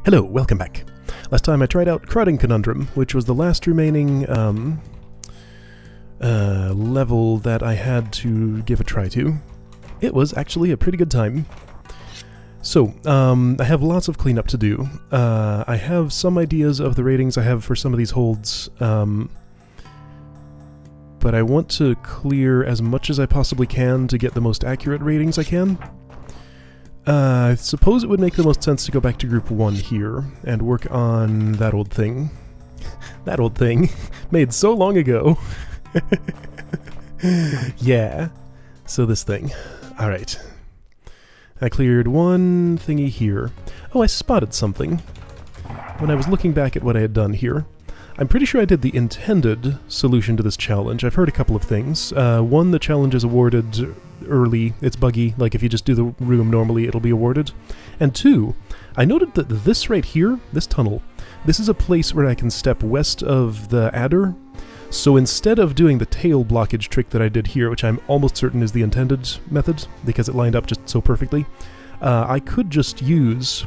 Hello, welcome back. Last time I tried out Crowding Conundrum, which was the last remaining level that I had to give a try to. It was actually a pretty good time. So, I have lots of cleanup to do. I have some ideas of the ratings I have for some of these holds, but I want to clear as much as I possibly can to get the most accurate ratings I can. I suppose it would make the most sense to go back to Group 1 here and work on that old thing. That old thing. Made so long ago. Yeah. So this thing. Alright. I cleared one thingy here. Oh, I spotted something when I was looking back at what I had done here. I'm pretty sure I did the intended solution to this challenge. I've heard a couple of things. One, the challenge is awarded early. It's buggy. Like, if you just do the room normally, it'll be awarded. And two, I noted that this right here, this tunnel, this is a place where I can step west of the adder. So instead of doing the tail blockage trick that I did here, which I'm almost certain is the intended method, because it lined up just so perfectly, I could just use,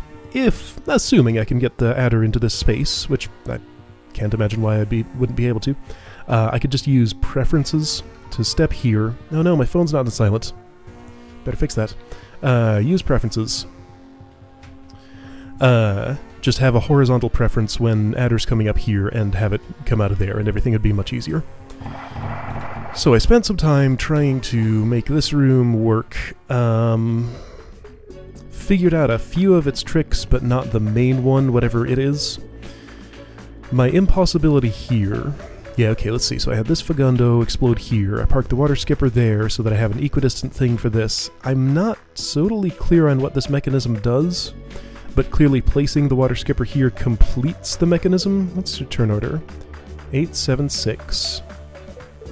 assuming I can get the adder into this space, which I can't imagine why I wouldn't be able to, I could just use preferences to step here. Oh no, my phone's not in silent. Better fix that. Use preferences. Just have a horizontal preference when adder's coming up here and have it come out of there, and everything would be much easier. So I spent some time trying to make this room work. Figured out a few of its tricks, but not the main one, whatever it is. My impossibility here... Yeah, okay, let's see. So I had this fegundo explode here. I parked the water skipper there so that I have an equidistant thing for this. I'm not totally clear on what this mechanism does, but clearly placing the water skipper here completes the mechanism. What's your turn order? 8, 7, 6,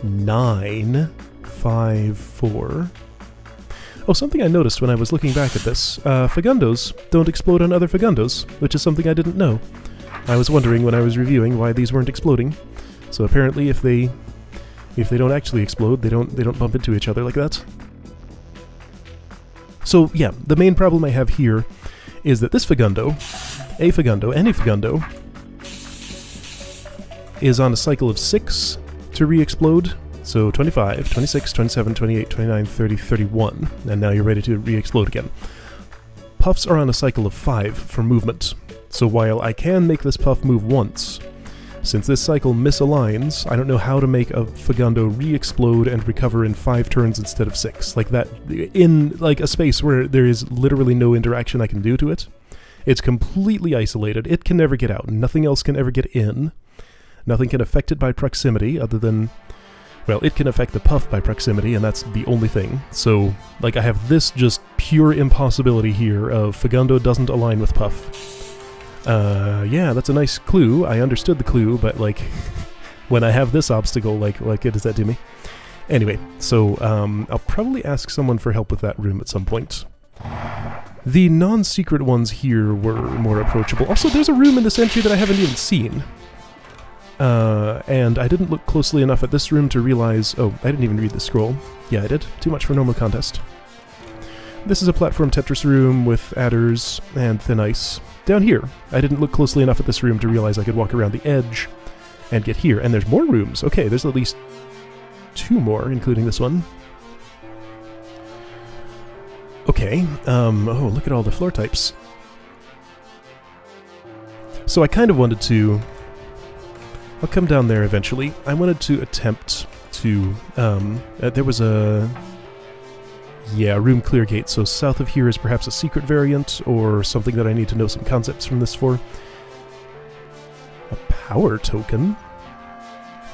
9, 5, 4. Oh, something I noticed when I was looking back at this. Fegundos don't explode on other fegundos, which is something I didn't know. I was wondering when I was reviewing why these weren't exploding. So apparently if they don't actually explode, they don't bump into each other like that. So yeah, the main problem I have here is that this fegundo, any fegundo, is on a cycle of 6 to re-explode. So 25, 26, 27, 28, 29, 30, 31, and now you're ready to re-explode again. Puffs are on a cycle of 5 for movement. So while I can make this puff move once, since this cycle misaligns, I don't know how to make a fegundo re-explode and recover in 5 turns instead of 6. Like that, in like a space where there is literally no interaction I can do to it. It's completely isolated. It can never get out. Nothing else can ever get in. Nothing can affect it by proximity other than... Well, it can affect the puff by proximity, and that's the only thing. So, like, I have this just pure impossibility here of fegundo doesn't align with puff. Yeah, that's a nice clue. I understood the clue, but, like, when I have this obstacle, like, what does that do me? Anyway, so, I'll probably ask someone for help with that room at some point. The non-secret ones here were more approachable. Also, there's a room in this entry that I haven't even seen. And I didn't look closely enough at this room to realize... Oh, I didn't even read the scroll. Yeah, I did. Too much for normal contest. This is a platform Tetris room with adders and thin ice. Down here, I didn't look closely enough at this room to realize I could walk around the edge and get here. And there's more rooms. Okay, there's at least 2 more, including this one. Okay, oh, look at all the floor types. So I kind of wanted to... I'll come down there eventually. I wanted to attempt to... there was a... Yeah, room clear gate, so south of here is perhaps a secret variant, or something that I need to know some concepts from this for. A power token?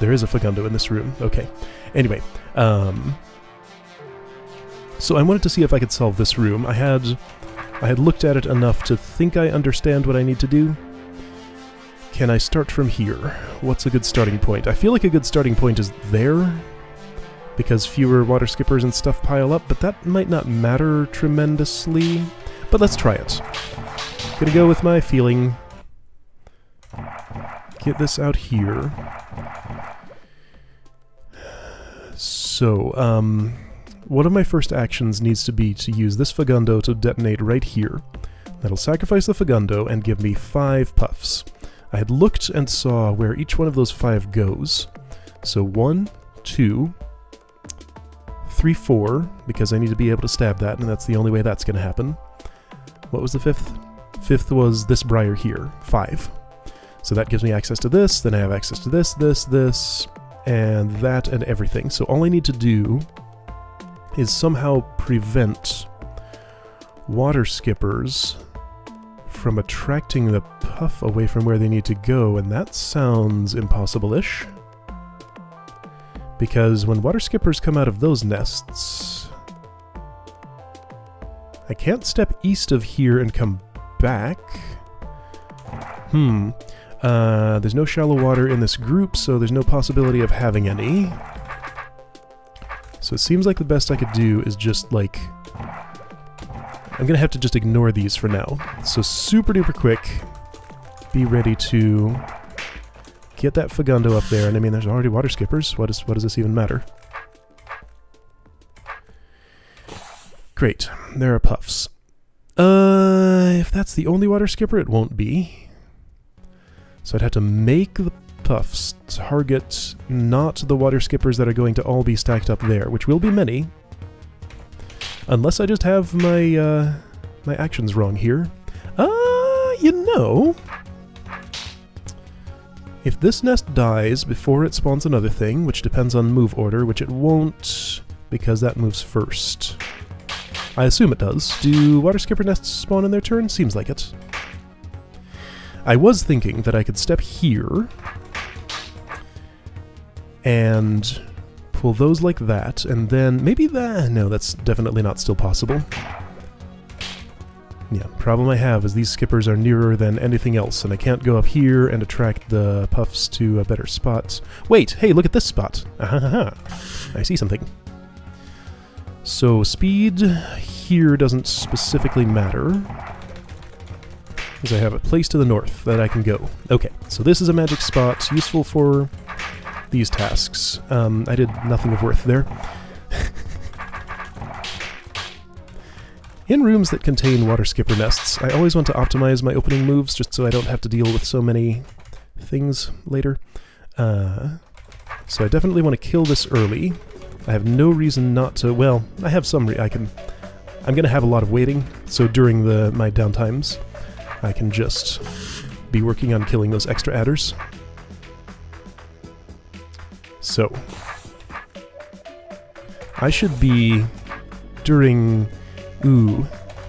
There is a fegundo in this room. Okay. Anyway, so I wanted to see if I could solve this room. I had looked at it enough to think I understand what I need to do. Can I start from here? What's a good starting point? I feel like a good starting point is there, because fewer water skippers and stuff pile up, but that might not matter tremendously. But let's try it. Gonna go with my feeling. Get this out here. So, one of my first actions needs to be to use this fegundo to detonate right here. That'll sacrifice the fegundo and give me 5 puffs. I had looked and saw where each one of those 5 goes. So 1, 2, 3, 4, because I need to be able to stab that, and that's the only way that's going to happen. What was the 5th? 5th was this briar here, 5. So that gives me access to this, then I have access to this, this, and that, and everything. So all I need to do is somehow prevent water skippers from attracting the puff away from where they need to go, and that sounds impossible-ish. Because when water skippers come out of those nests, I can't step east of here and come back. There's no shallow water in this group, so there's no possibility of having any. So it seems like the best I could do is just, like... I'm gonna have to just ignore these for now. So super duper quick, be ready to get that fegundo up there. And I mean, there's already water skippers. What does this even matter? Great, there are puffs. If that's the only water skipper, it won't be. So I'd have to make the puffs target not the water skippers that are going to all be stacked up there, which will be many. Unless I just have my, my actions wrong here. You know... If this nest dies before it spawns another thing, which depends on move order, which it won't, because that moves first. I assume it does. Do water skipper nests spawn in their turn? Seems like it. I was thinking that I could step here and pull those like that, and then maybe that... No, that's definitely not still possible. Yeah, problem I have is these skippers are nearer than anything else, and I can't go up here and attract the puffs to a better spot. Wait, hey, look at this spot! Ahaha! I see something. So speed here doesn't specifically matter, because I have a place to the north that I can go. Okay, so this is a magic spot, useful for these tasks. I did nothing of worth there. In rooms that contain water skipper nests, I always want to optimize my opening moves just so I don't have to deal with so many things later. So I definitely want to kill this early. I have no reason not to... Well, I have some... I'm going to have a lot of waiting, so during my downtimes, I can just be working on killing those extra adders. So, I should be during... Ooh,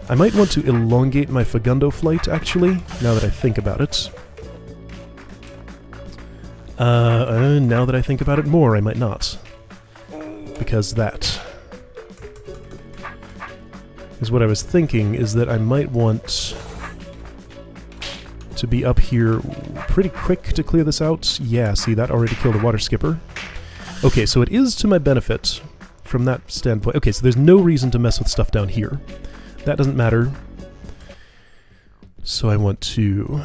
I might want to elongate my fegundo flight, actually, now that I think about it. Now that I think about it more, I might not. Because that is what I was thinking, is that I might want to be up here pretty quick to clear this out. Yeah, see, that already killed a water skipper. Okay, so it is to my benefit from that standpoint. Okay, so there's no reason to mess with stuff down here. That doesn't matter. So I want to...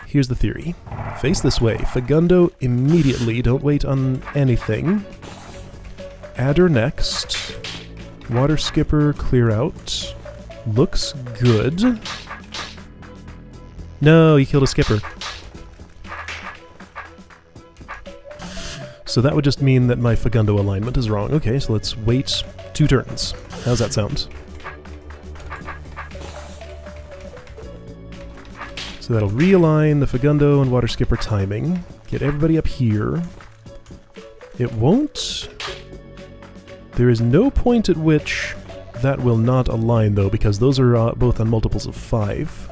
Here's the theory. Face this way. Fegundo immediately. Don't wait on anything. Adder next. Water skipper clear out. Looks good. No, he killed a skipper. So that would just mean that my fegundo alignment is wrong. Okay, so let's wait 2 turns. How's that sound? So that'll realign the fegundo and water skipper timing. Get everybody up here. It won't... There is no point at which that will not align, though, because those are both on multiples of 5.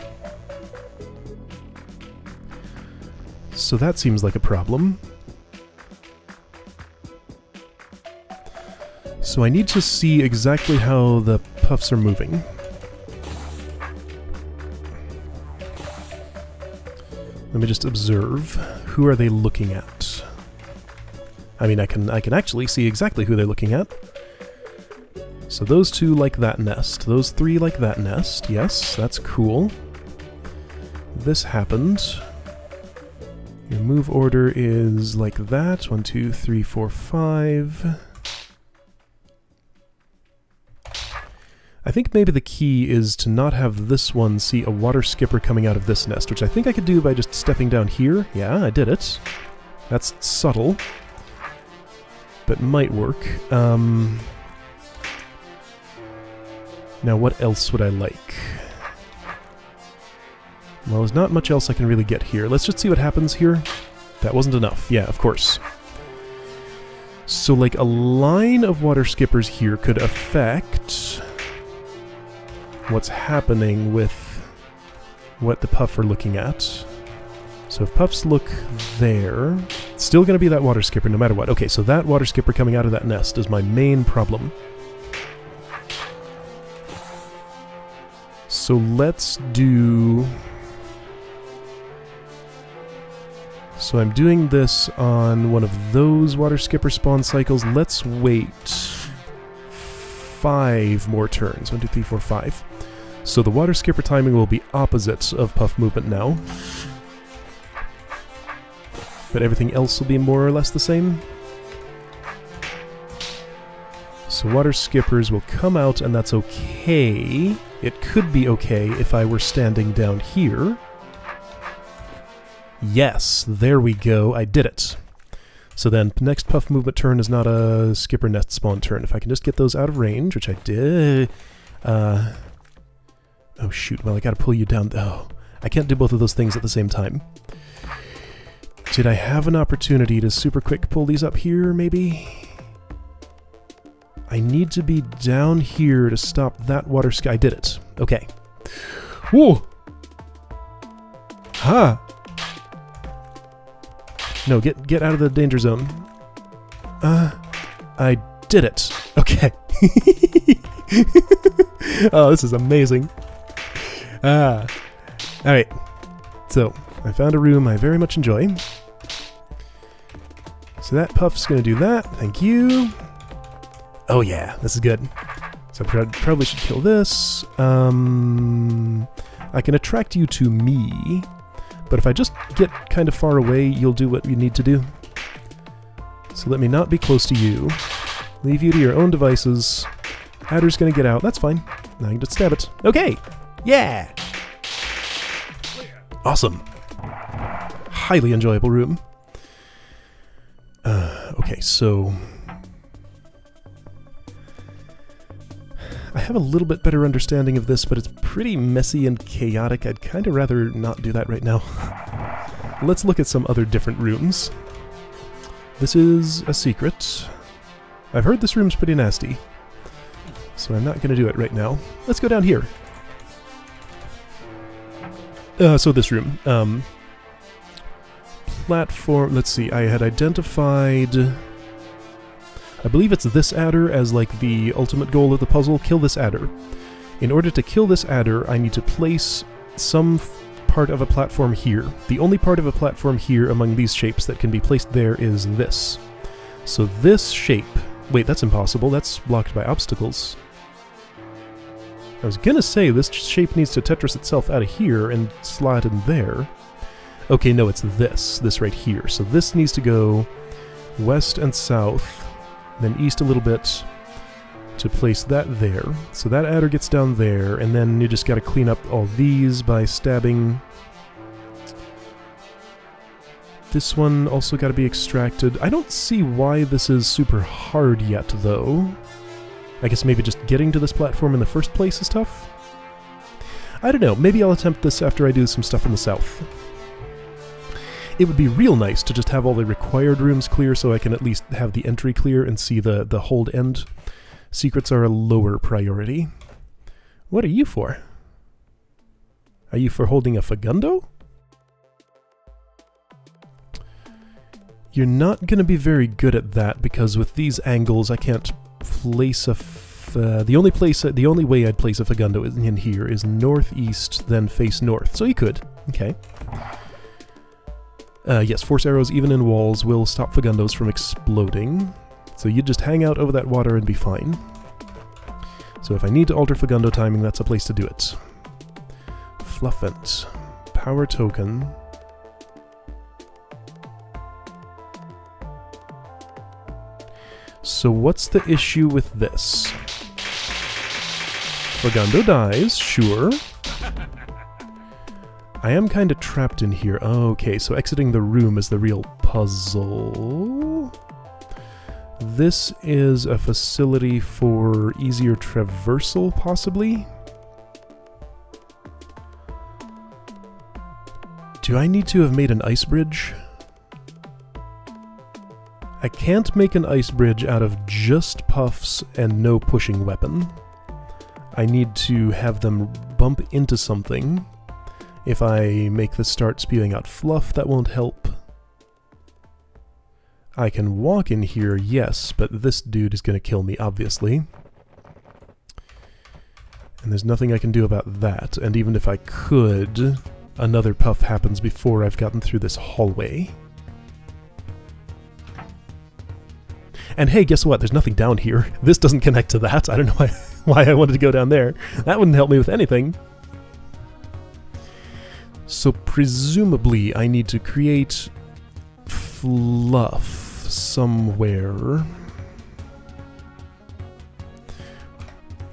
So that seems like a problem. So I need to see exactly how the puffs are moving. Let me just observe. Who are they looking at? I mean, I can actually see exactly who they're looking at. So those 2 like that nest. Those 3 like that nest. Yes, that's cool. This happened. Your move order is like that. 1, 2, 3, 4, 5. I think maybe the key is to not have this one see a water skipper coming out of this nest, which I think I could do by just stepping down here. Yeah, I did it. That's subtle, but might work. Now what else would I like? Well, there's not much else I can really get here. Let's just see what happens here. That wasn't enough. Yeah, of course. So, like, a line of water skippers here could affect what's happening with what the puff are looking at. So if puffs look there, it's still going to be that water skipper no matter what. Okay, so that water skipper coming out of that nest is my main problem. So let's do... So I'm doing this on one of those water skipper spawn cycles. Let's wait 5 more turns. 1, 2, 3, 4, 5. So the water skipper timing will be opposite of puff movement now. But everything else will be more or less the same. So water skippers will come out, and that's okay. It could be okay if I were standing down here. Yes, there we go, I did it. So then, next puff movement turn is not a skipper nest spawn turn. If I can just get those out of range, which I did... oh shoot, well I gotta pull you down... Oh, I can't do both of those things at the same time. Did I have an opportunity to super quick pull these up here, maybe? I need to be down here to stop that water sky. I did it. Okay. Whoa! Ha! No, get out of the danger zone. I did it. Okay. Oh, this is amazing. Alright. So, I found a room I very much enjoy. So that puff's gonna do that. Thank you. Oh yeah, this is good. So I probably should kill this. I can attract you to me, but if I just get kind of far away, you'll do what you need to do. So let me not be close to you. Leave you to your own devices. Adder's gonna get out. That's fine. Now I can just stab it. Okay! Yeah! Awesome. Highly enjoyable room. Okay, so... I have a little bit better understanding of this, but it's pretty messy and chaotic. I'd kind of rather not do that right now. Let's look at some other different rooms. This is a secret. I've heard this room's pretty nasty, so I'm not going to do it right now. Let's go down here. So this room. Platform, let's see, I had identified... I believe it's this adder as like the ultimate goal of the puzzle. Kill this adder. In order to kill this adder, I need to place some part of a platform here. The only part of a platform here among these shapes that can be placed there is this. So this shape... Wait, that's impossible. That's blocked by obstacles. I was gonna say this shape needs to Tetris itself out of here and slot in there. Okay, no, it's this right here. So this needs to go west and south, then east a little bit to place that there. So that adder gets down there, and then you just gotta clean up all these by stabbing. This one also gotta be extracted. I don't see why this is super hard yet, though. I guess maybe just getting to this platform in the first place is tough? I don't know, maybe I'll attempt this after I do some stuff in the south. It would be real nice to just have all the required rooms clear so I can at least have the entry clear and see the hold end. Secrets are a lower priority. What are you for? Are you for holding a fegundo? You're not going to be very good at that because with these angles I can't place a... the only way I'd place a fegundo in here is northeast, then face north. So you could. Okay. Yes, force arrows even in walls will stop fegundos from exploding. So you just hang out over that water and be fine. So if I need to alter fegundo timing, that's a place to do it. Fluffant. Power token. So what's the issue with this? Fegundo dies, sure. I am kind of trapped in here. Okay, so exiting the room is the real puzzle. This is a facility for easier traversal, possibly? Do I need to have made an ice bridge? I can't make an ice bridge out of just puffs and no pushing weapon. I need to have them bump into something. If I make this start spewing out fluff, that won't help. I can walk in here, yes, but this dude is going to kill me, obviously. And there's nothing I can do about that, and even if I could, another puff happens before I've gotten through this hallway. And hey, guess what? There's nothing down here. This doesn't connect to that. I don't know why I wanted to go down there. That wouldn't help me with anything. So presumably I need to create fluff somewhere.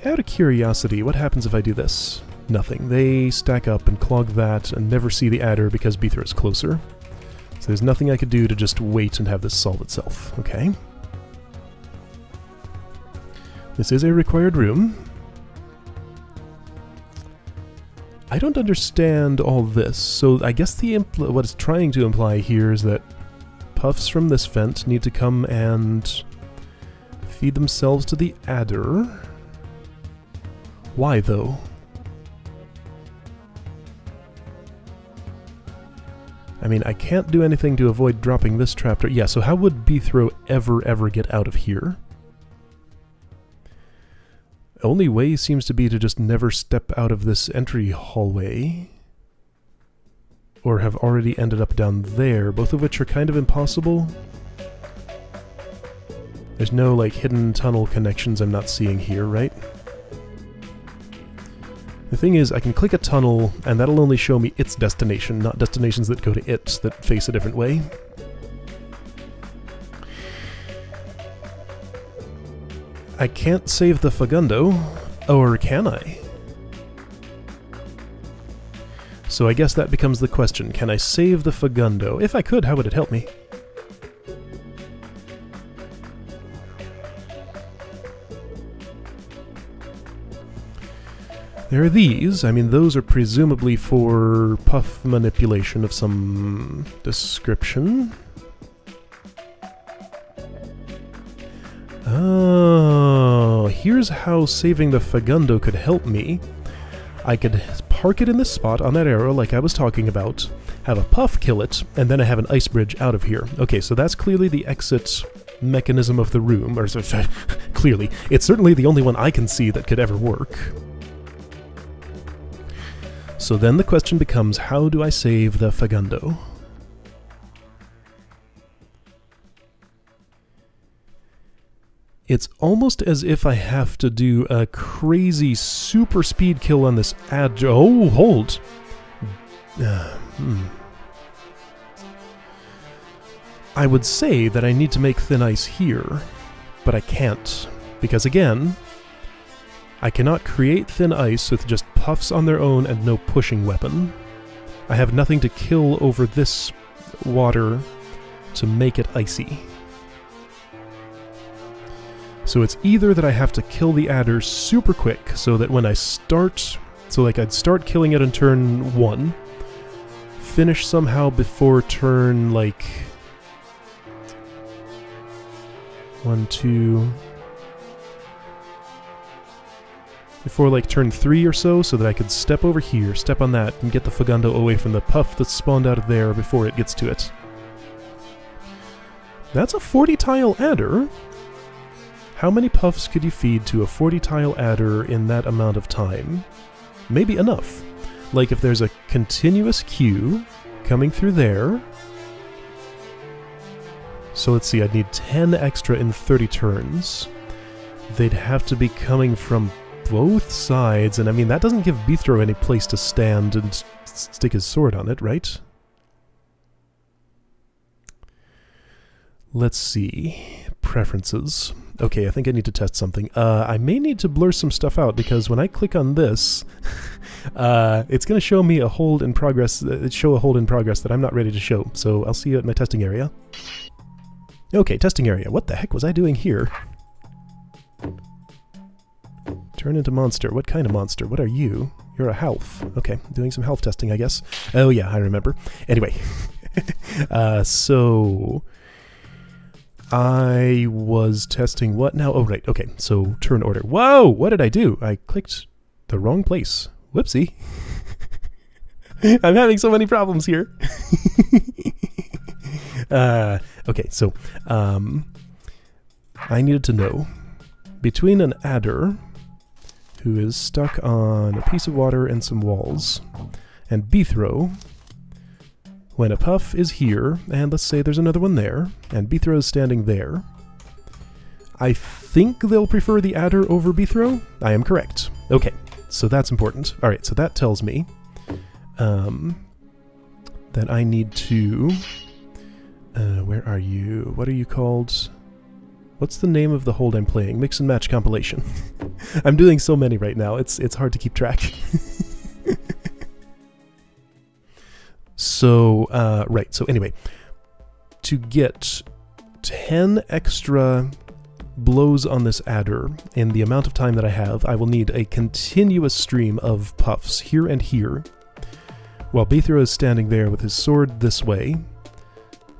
Out of curiosity, what happens if I do this? Nothing. They stack up and clog that and never see the adder because Beethra is closer. So there's nothing I could do to just wait and have this solve itself. Okay. This is a required room. I don't understand all this, so I guess what it's trying to imply here is that puffs from this vent need to come and feed themselves to the adder. Why, though? I mean, I can't do anything to avoid dropping this trapdoor. Yeah, so how would Beethro ever get out of here? Only way seems to be to just never step out of this entry hallway. Or have already ended up down there, both of which are kind of impossible. There's no, like, hidden tunnel connections I'm not seeing here, right? The thing is, I can click a tunnel, and that'll only show me its destination, not destinations that go to it that face a different way. I can't save the Fegundo, or can I? So I guess that becomes the question, can I save the Fegundo? If I could, how would it help me? There are these. I mean, those are presumably for puff manipulation of some description. Oh, here's how saving the Fegundo could help me. I could park it in this spot on that arrow like I was talking about, have a puff kill it, and then I have an ice bridge out of here. Okay, so that's clearly the exit mechanism of the room, or clearly. It's certainly the only one I can see that could ever work. So then the question becomes, how do I save the Fegundo? It's almost as if I have to do a crazy super speed kill on this ad. Oh, hold! I would say that I need to make thin ice here, but I can't. Because again, I cannot create thin ice with just puffs on their own and no pushing weapon. I have nothing to kill over this water to make it icy. So it's either that I have to kill the adder super quick so that when I start, so like I'd start killing it on turn 1, finish somehow before turn like 1, 2, before like turn 3 or so that I could step over here, step on that, and get the Fegundo away from the puff that's spawned out of there before it gets to it. That's a 40-tile adder. How many puffs could you feed to a 40-tile adder in that amount of time? Maybe enough. Like if there's a continuous queue coming through there. So let's see, I'd need 10 extra in 30 turns. They'd have to be coming from both sides, and I mean, that doesn't give Beethro any place to stand and stick his sword on it, right? Let's see. Preferences. Okay, I think I need to test something. I may need to blur some stuff out, because when I click on this, it's going to show me a hold in progress. Show a hold in progress that I'm not ready to show. So I'll see you at my testing area. Okay, testing area. What the heck was I doing here? Turn into monster. What kind of monster? What are you? You're a health. Okay, doing some health testing, I guess. Oh yeah, I remember. Anyway, so I was testing what now? Oh, right. Okay, so turn order. Whoa! What did I do? I clicked the wrong place. Whoopsie. I'm having so many problems here. Okay, so I needed to know between an adder who is stuck on a piece of water and some walls and Bthrow, when a puff is here, and let's say there's another one there, and Bthrow is standing there, I think they'll prefer the adder over Bthrow. I am correct. Okay, so that's important. Alright, so that tells me that I need to... where are you? What are you called? What's the name of the hold I'm playing? Mix and match compilation. I'm doing so many right now, it's hard to keep track. So, right, so anyway, to get 10 extra blows on this adder in the amount of time that I have, I will need a continuous stream of puffs here and here, while Bthrow is standing there with his sword this way.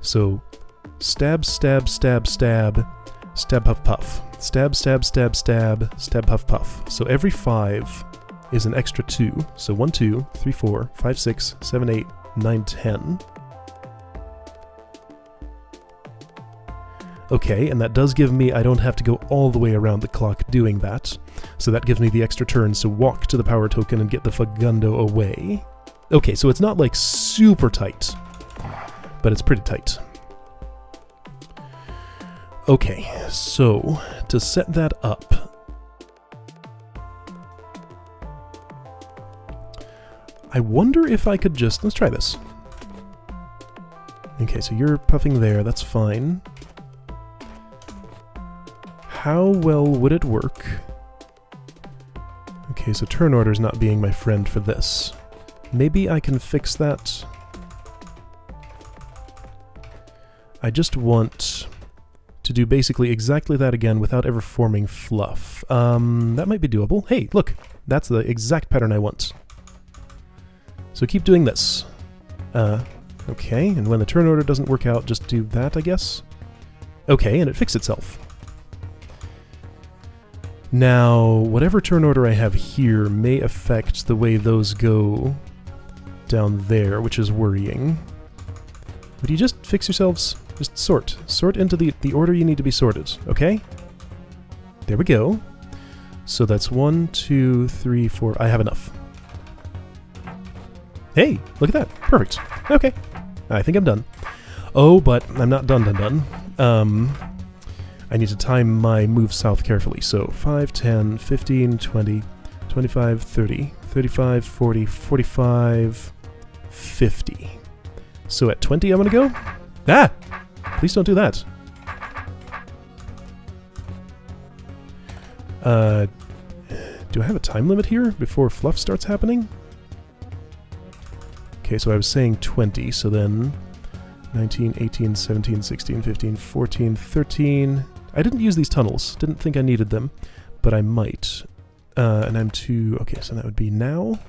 So, stab, stab, stab, stab, stab, puff, puff. Stab, stab, stab, stab, stab, puff, puff. So every 5 is an extra 2. So 1, 2, 3, 4, 5, 6, 7, 8, 9, 10. Okay, and that does give me, I don't have to go all the way around the clock doing that. So that gives me the extra turn, so walk to the power token and get the fegundo away. Okay, so it's not like super tight, but it's pretty tight. Okay, so to set that up, I wonder if I could just... Let's try this. Okay, so you're puffing there, that's fine. How well would it work? Okay, so turn order's not being my friend for this. Maybe I can fix that. I just want to do basically exactly that again without ever forming fluff. That might be doable. Hey, look! That's the exact pattern I want. So keep doing this. Okay, and when the turn order doesn't work out, just do that, I guess? Okay, and it fixed itself. Now, whatever turn order I have here may affect the way those go down there, which is worrying. Would you just fix yourselves? Just sort. Sort into the order you need to be sorted, okay? There we go. So that's 1, 2, 3, 4... I have enough. Hey, look at that. Perfect. Okay. I think I'm done. Oh, but I'm not done. I need to time my move south carefully. So 5, 10, 15, 20, 25, 30, 35, 40, 45, 50. So at 20 I'm gonna go? Ah! Please don't do that. Do I have a time limit here before fluff starts happening? Okay, so I was saying 20, so then 19, 18, 17, 16, 15, 14, 13... I didn't use these tunnels. Didn't think I needed them, but I might. And I'm too... Okay, so that would be now.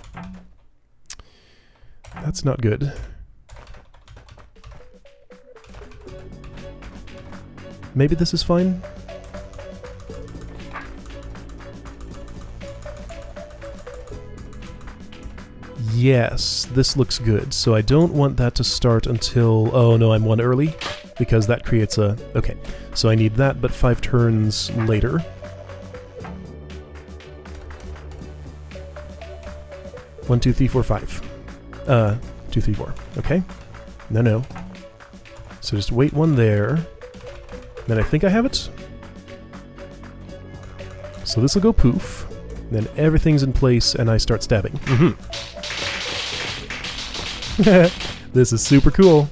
That's not good. Maybe this is fine? Yes, this looks good. So I don't want that to start until... Oh no, I'm 1 early, because that creates a... Okay, so I need that, but 5 turns later. One, 2, 3, 4, 5. 2, 3, 4. Okay. No. So just wait 1 there. Then I think I have it. So this will go poof. Then everything's in place, and I start stabbing. This is super cool.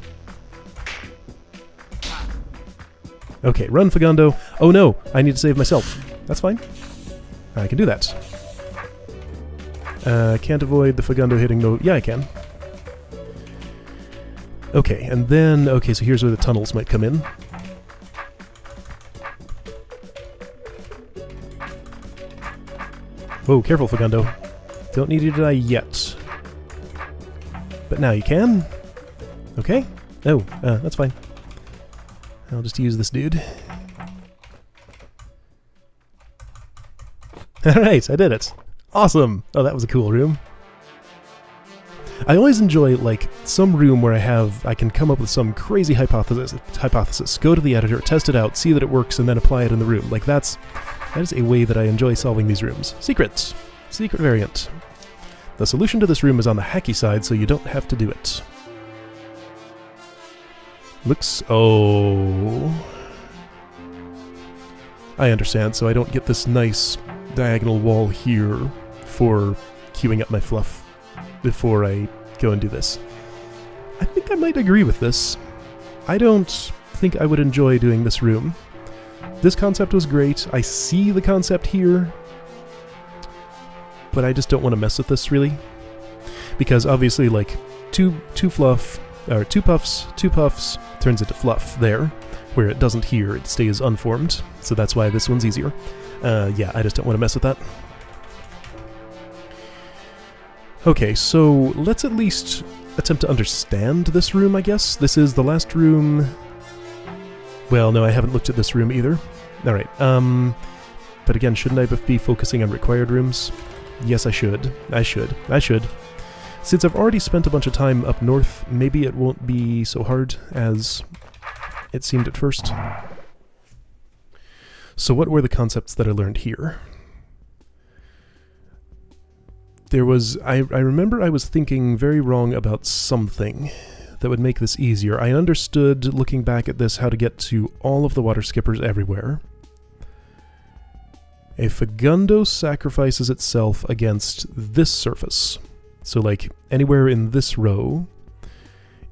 Okay, run, fegundo. Oh no, I need to save myself. That's fine. I can do that. Can't avoid the fegundo hitting the... Yeah, I can. Okay, and then... Okay, so here's where the tunnels might come in. Whoa, careful, fegundo. Don't need you to die yet. But now you can. Okay. Oh, that's fine. I'll just use this dude. Alright, I did it. Awesome! Oh, that was a cool room. I always enjoy, like, some room where I can come up with some crazy hypothesis, go to the editor, test it out, see that it works, and then apply it in the room. Like, that is a way that I enjoy solving these rooms. Secret! Secret variant. The solution to this room is on the hacky side, so you don't have to do it. Looks... Oh... I understand, so I don't get this nice diagonal wall here for queuing up my fluff before I go and do this. I think I might agree with this. I don't think I would enjoy doing this room. This concept was great. I see the concept here, but I just don't want to mess with this, really. Because obviously, like, two puffs turns into fluff there, where it doesn't here, it stays unformed, so that's why this one's easier. Yeah, I just don't want to mess with that. Okay, so let's at least attempt to understand this room, I guess. This is the last room... Well, no, I haven't looked at this room either. Alright, but again, shouldn't I be focusing on required rooms? Yes, I should. I should. Since I've already spent a bunch of time up north, maybe it won't be so hard as it seemed at first. So what were the concepts that I learned here? There was... I remember I was thinking very wrong about something that would make this easier. I understood, looking back at this, how to get to all of the water skippers everywhere. A fegundo sacrifices itself against this surface. So, like, anywhere in this row,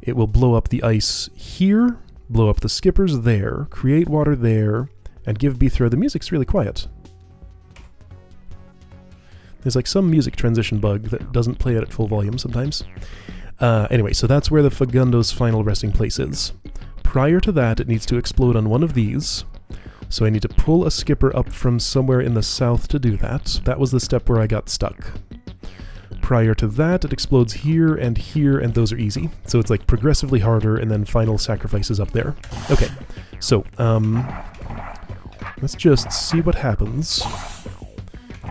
it will blow up the ice here, blow up the skippers there, create water there, and give B-throw. The music's really quiet. There's like some music transition bug that doesn't play it at full volume sometimes. Anyway, so that's where the fegundo's final resting place is. Prior to that, it needs to explode on one of these. So I need to pull a skipper up from somewhere in the south to do that. That was the step where I got stuck. Prior to that, it explodes here, and those are easy. So it's like progressively harder, and then final sacrifices up there. Okay, so, let's just see what happens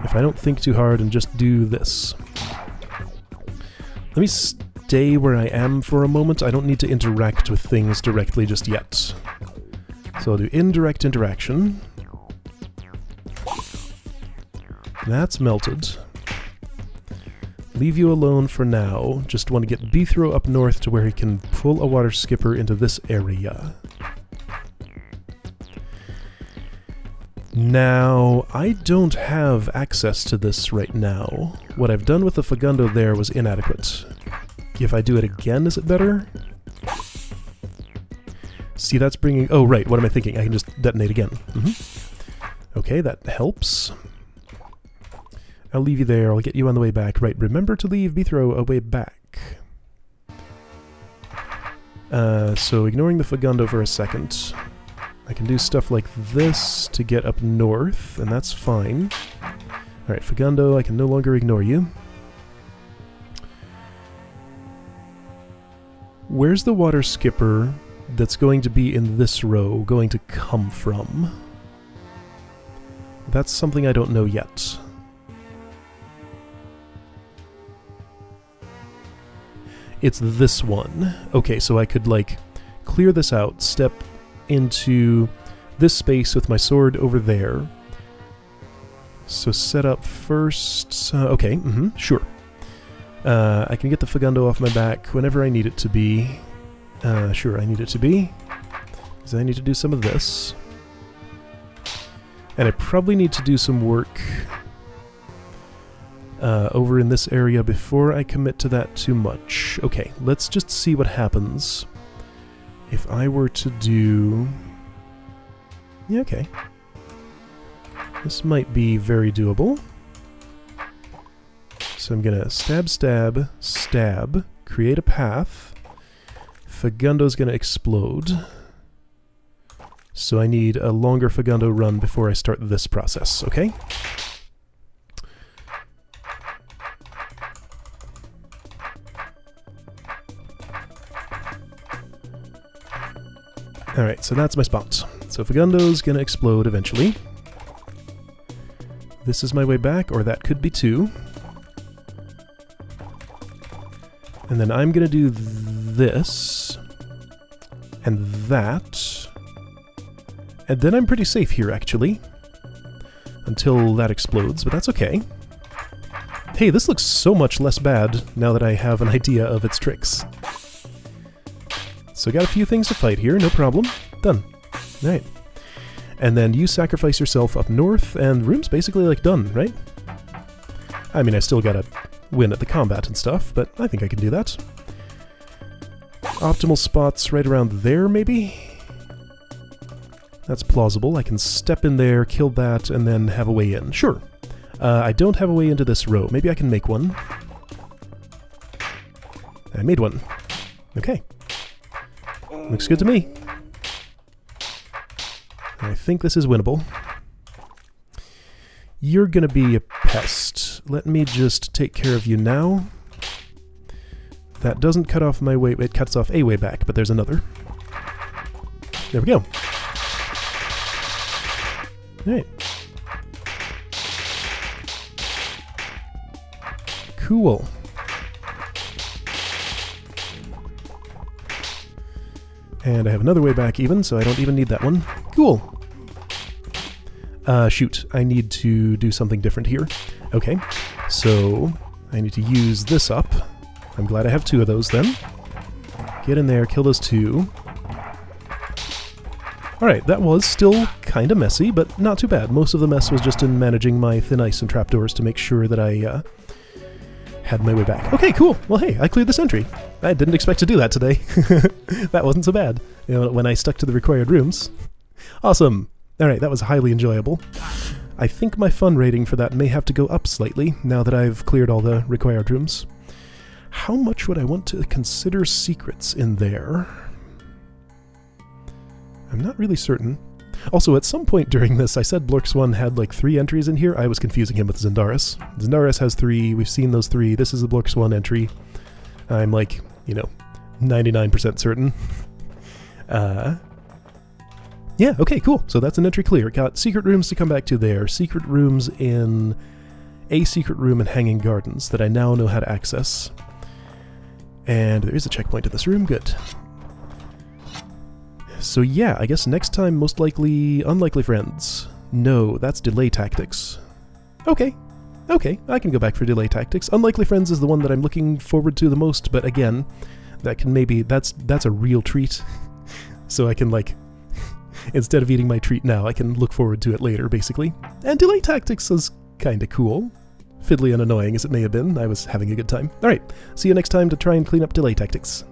if I don't think too hard and just do this. Let me stay where I am for a moment. I don't need to interact with things directly just yet. So I'll do indirect interaction. That's melted. Leave you alone for now. Just want to get B-throw up north to where he can pull a water skipper into this area. Now, I don't have access to this right now. What I've done with the fegundo there was inadequate. If I do it again, is it better? See, that's bringing... Oh, right, what am I thinking? I can just detonate again. Okay, that helps. I'll leave you there, I'll get you on the way back. Right, remember to leave B-throw a way back. So ignoring the fegundo for a second, I can do stuff like this to get up north, and that's fine. Alright, fegundo, I can no longer ignore you. Where's the water skipper that's going to be in this row going to come from? That's something I don't know yet. It's this one. Okay, so I could, like, clear this out, step into this space with my sword over there. So set up first... okay, sure. I can get the fegundo off my back whenever I need it to be. Sure, I need it to be. Because I need to do some of this. And I probably need to do some work over in this area before I commit to that too much. Okay, let's just see what happens if I were to do... Yeah, okay. This might be very doable. So I'm gonna stab, stab, stab, create a path. Fegundo's gonna explode. So I need a longer Fegundo run before I start this process, okay? Alright, so that's my spot. So Fegundo's gonna explode eventually. This is my way back, or that could be too. And then I'm gonna do this, and that, and then I'm pretty safe here, actually, until that explodes, but that's okay. Hey, this looks so much less bad now that I have an idea of its tricks. So got a few things to fight here, no problem. Done. Alright. And then you sacrifice yourself up north, and room's basically like done, right? I mean, I still gotta win at the combat and stuff, but I think I can do that. Optimal spots right around there, maybe? That's plausible. I can step in there, kill that, and then have a way in. Sure. I don't have a way into this row. Maybe I can make one. I made one. Okay. Looks good to me. I think this is winnable. You're gonna be a pest. Let me just take care of you now. That doesn't cut off my way, it cuts off a way back, but there's another. There we go. Alright. Cool. And I have another way back even, so I don't even need that one. Cool. Shoot, I need to do something different here. Okay, so I need to use this up. I'm glad I have two of those then. Get in there, kill those two. Alright, that was still kind of messy, but not too bad. Most of the mess was just in managing my thin ice and trapdoors to make sure that I had my way back. Okay, cool. Well, hey, I cleared this entry. I didn't expect to do that today. That wasn't so bad, you know, when I stuck to the required rooms. Awesome. Alright, that was highly enjoyable. I think my fun rating for that may have to go up slightly, now that I've cleared all the required rooms. How much would I want to consider secrets in there? I'm not really certain. Also, at some point during this, I said Blorks 1 had like 3 entries in here. I was confusing him with Zendaris. Zendaris has 3, we've seen those 3. This is a Blorks 1 entry. I'm like, you know, 99% certain. Yeah, okay, cool. So that's an entry clear. Got secret rooms to come back to there. Secret rooms in a secret room in Hanging Gardens that I now know how to access. And there is a checkpoint in this room. Good. So yeah, I guess next time, most likely, Unlikely Friends. No, that's Delay Tactics. Okay. Okay, I can go back for Delay Tactics. Unlikely Friends is the one that I'm looking forward to the most, but again, that can maybe, that's a real treat. So I can, like, instead of eating my treat now, I can look forward to it later, basically. And Delay Tactics is kinda cool. Fiddly and annoying as it may have been, I was having a good time. Alright, see you next time to try and clean up Delay Tactics.